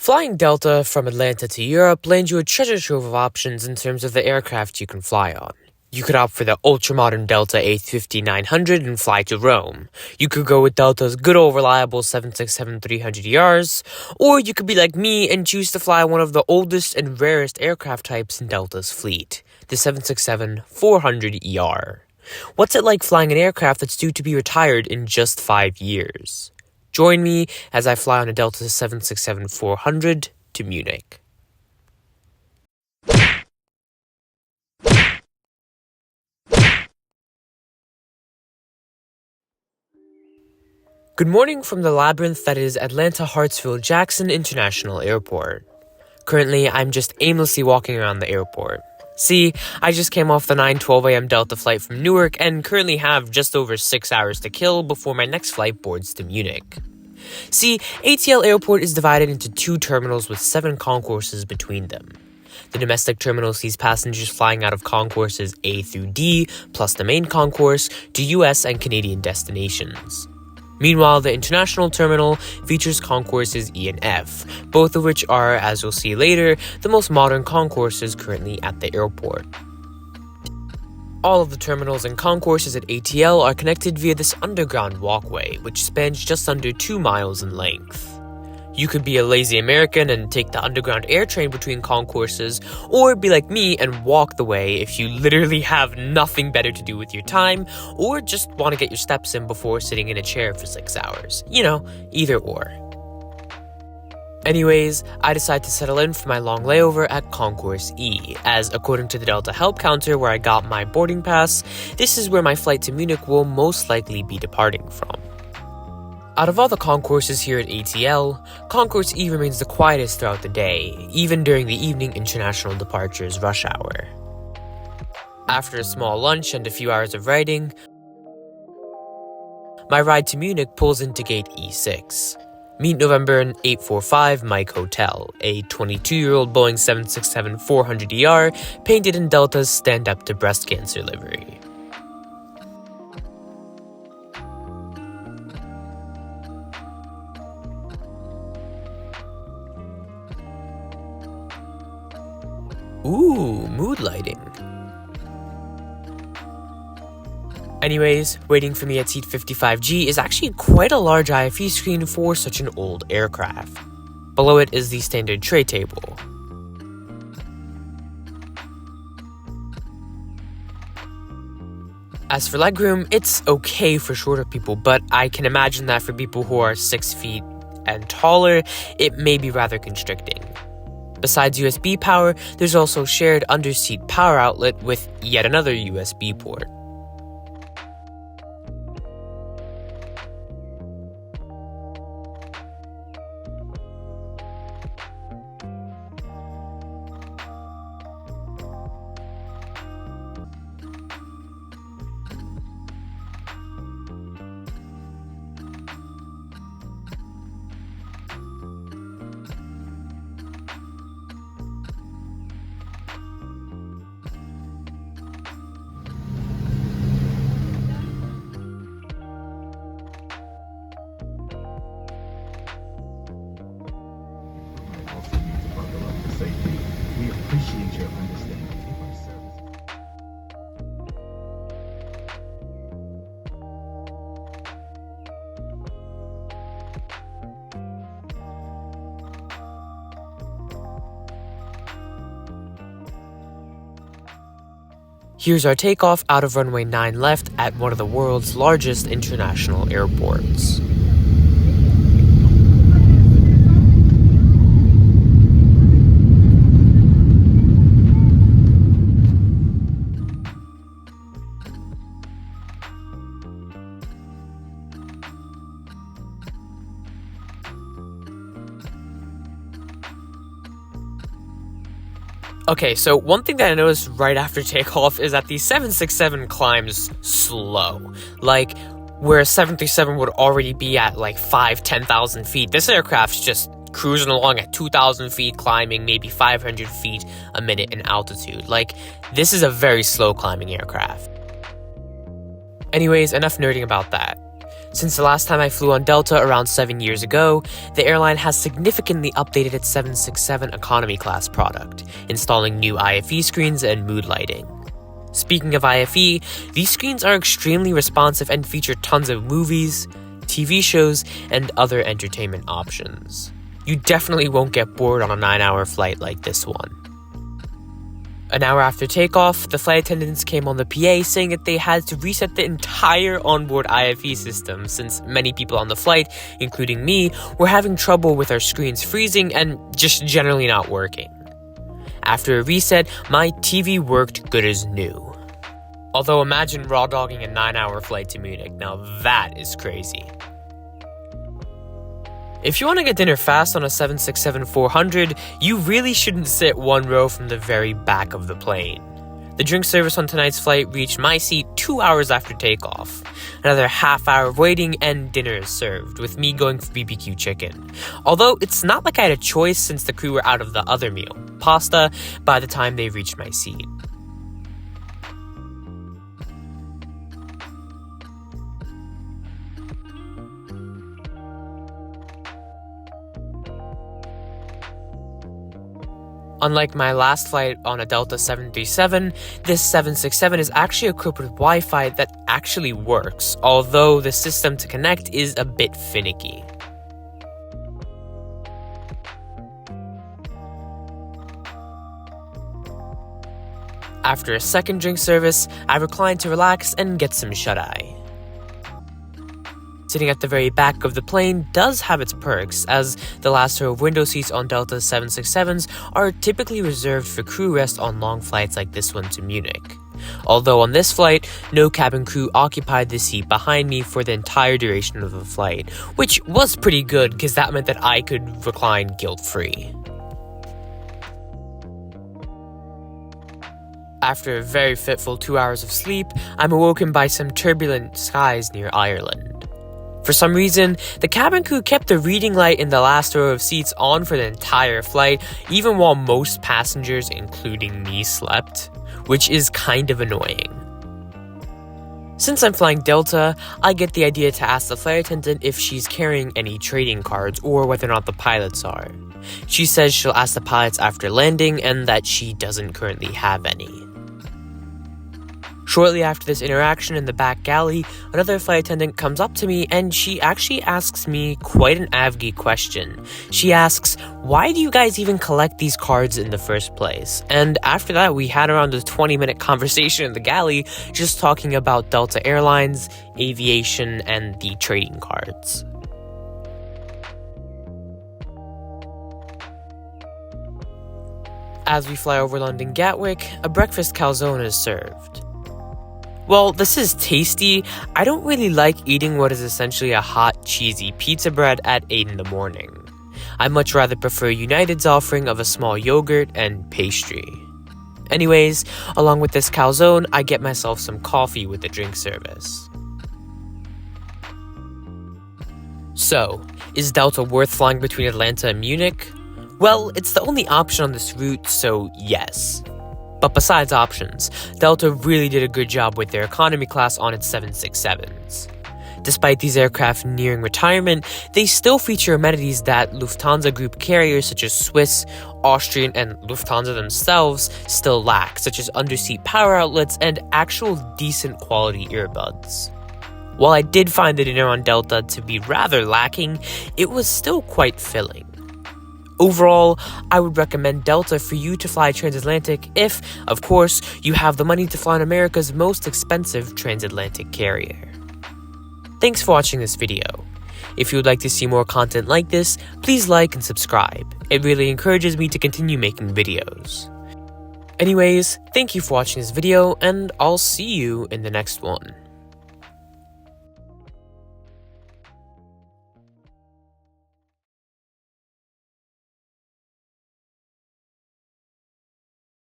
Flying Delta from Atlanta to Europe lands you a treasure trove of options in terms of the aircraft you can fly on. You could opt for the ultra-modern Delta A350-900 and fly to Rome. You could go with Delta's good old reliable 767-300ERs, or you could be like me and choose to fly one of the oldest and rarest aircraft types in Delta's fleet, the 767-400ER. What's it like flying an aircraft that's due to be retired in just 5 years? Join me as I fly on a Delta 767-400 to Munich. Good morning from the labyrinth that is Atlanta Hartsfield-Jackson International Airport. Currently, I'm just aimlessly walking around the airport. See, I just came off the 9:12 a.m. Delta flight from Newark and currently have just over 6 hours to kill before my next flight boards to Munich. See, ATL Airport is divided into 2 terminals with 7 concourses between them. The domestic terminal sees passengers flying out of concourses A through D, plus the main concourse, to US and Canadian destinations. Meanwhile, the international terminal features concourses E and F, both of which are, as you'll see later, the most modern concourses currently at the airport. All of the terminals and concourses at ATL are connected via this underground walkway, which spans just under 2 miles in length. You could be a lazy American and take the underground air train between concourses, or be like me and walk the way if you literally have nothing better to do with your time, or just want to get your steps in before sitting in a chair for 6 hours. You know, either or. Anyways, I decide to settle in for my long layover at Concourse E, as according to the Delta help counter where I got my boarding pass, this is where my flight to Munich will most likely be departing from. Out of all the concourses here at ATL, Concourse E remains the quietest throughout the day, even during the evening international departures rush hour. After a small lunch and a few hours of writing, my ride to Munich pulls into gate E6. Meet November 845 Mike Hotel, a 22-year-old Boeing 767-400ER painted in Delta's stand-up to breast cancer livery. Ooh, mood lighting. Anyways, waiting for me at seat 55G is actually quite a large IFE screen for such an old aircraft. Below it is the standard tray table. As for legroom, it's okay for shorter people, but I can imagine that for people who are 6 feet and taller, it may be rather constricting. Besides USB power, there's also shared under-seat power outlet with yet another USB port. We appreciate your understanding of our service. Here's our takeoff out of runway 9 left at one of the world's largest international airports. Okay, so one thing that I noticed right after takeoff is that the 767 climbs slow. Like, where a 737 would already be at like 10,000 feet, this aircraft's just cruising along at 2,000 feet, climbing maybe 500 feet a minute in altitude. Like, this is a very slow climbing aircraft. Anyways, enough nerding about that. Since the last time I flew on Delta around 7 years ago, the airline has significantly updated its 767 economy class product, installing new IFE screens and mood lighting. Speaking of IFE, these screens are extremely responsive and feature tons of movies, TV shows, and other entertainment options. You definitely won't get bored on a 9-hour flight like this one. An hour after takeoff, the flight attendants came on the PA saying that they had to reset the entire onboard IFE system since many people on the flight, including me, were having trouble with our screens freezing and just generally not working. After a reset, my TV worked good as new. Although imagine raw dogging a 9-hour flight to Munich, now that is crazy. If you want to get dinner fast on a 767-400, you really shouldn't sit one row from the very back of the plane. The drink service on tonight's flight reached my seat 2 hours after takeoff. Another half hour of waiting and dinner is served, with me going for BBQ chicken. Although it's not like I had a choice since the crew were out of the other meal, pasta, by the time they reached my seat. Unlike my last flight on a Delta 737, this 767 is actually equipped with Wi-Fi that actually works, although the system to connect is a bit finicky. After a second drink service, I reclined to relax and get some shut-eye. Sitting at the very back of the plane does have its perks, as the last row of window seats on Delta 767s are typically reserved for crew rest on long flights like this one to Munich. Although on this flight, no cabin crew occupied the seat behind me for the entire duration of the flight, which was pretty good because that meant that I could recline guilt-free. After a very fitful 2 hours of sleep, I'm awoken by some turbulent skies near Ireland. For some reason, the cabin crew kept the reading light in the last row of seats on for the entire flight, even while most passengers, including me, slept, which is kind of annoying. Since I'm flying Delta, I get the idea to ask the flight attendant if she's carrying any trading cards or whether or not the pilots are. She says she'll ask the pilots after landing and that she doesn't currently have any. Shortly after this interaction in the back galley, another flight attendant comes up to me and she actually asks me quite an avgy question. She asks, "Why do you guys even collect these cards in the first place?" And after that, we had around a 20-minute conversation in the galley just talking about Delta Airlines, Aviation, and the trading cards. As we fly over London Gatwick, a breakfast calzone is served. While this is tasty, I don't really like eating what is essentially a hot, cheesy pizza bread at 8 in the morning. I much rather prefer United's offering of a small yogurt and pastry. Anyways, along with this calzone, I get myself some coffee with the drink service. So, is Delta worth flying between Atlanta and Munich? Well, it's the only option on this route, so yes. But besides options, Delta really did a good job with their economy class on its 767s. Despite these aircraft nearing retirement, they still feature amenities that Lufthansa Group carriers such as Swiss, Austrian, and Lufthansa themselves still lack, such as underseat power outlets and actual decent quality earbuds. While I did find the dinner on Delta to be rather lacking, it was still quite filling. Overall, I would recommend Delta for you to fly transatlantic if, of course, you have the money to fly on America's most expensive transatlantic carrier. Thanks for watching this video. If you would like to see more content like this, please like and subscribe. It really encourages me to continue making videos. Anyways, thank you for watching this video, and I'll see you in the next one.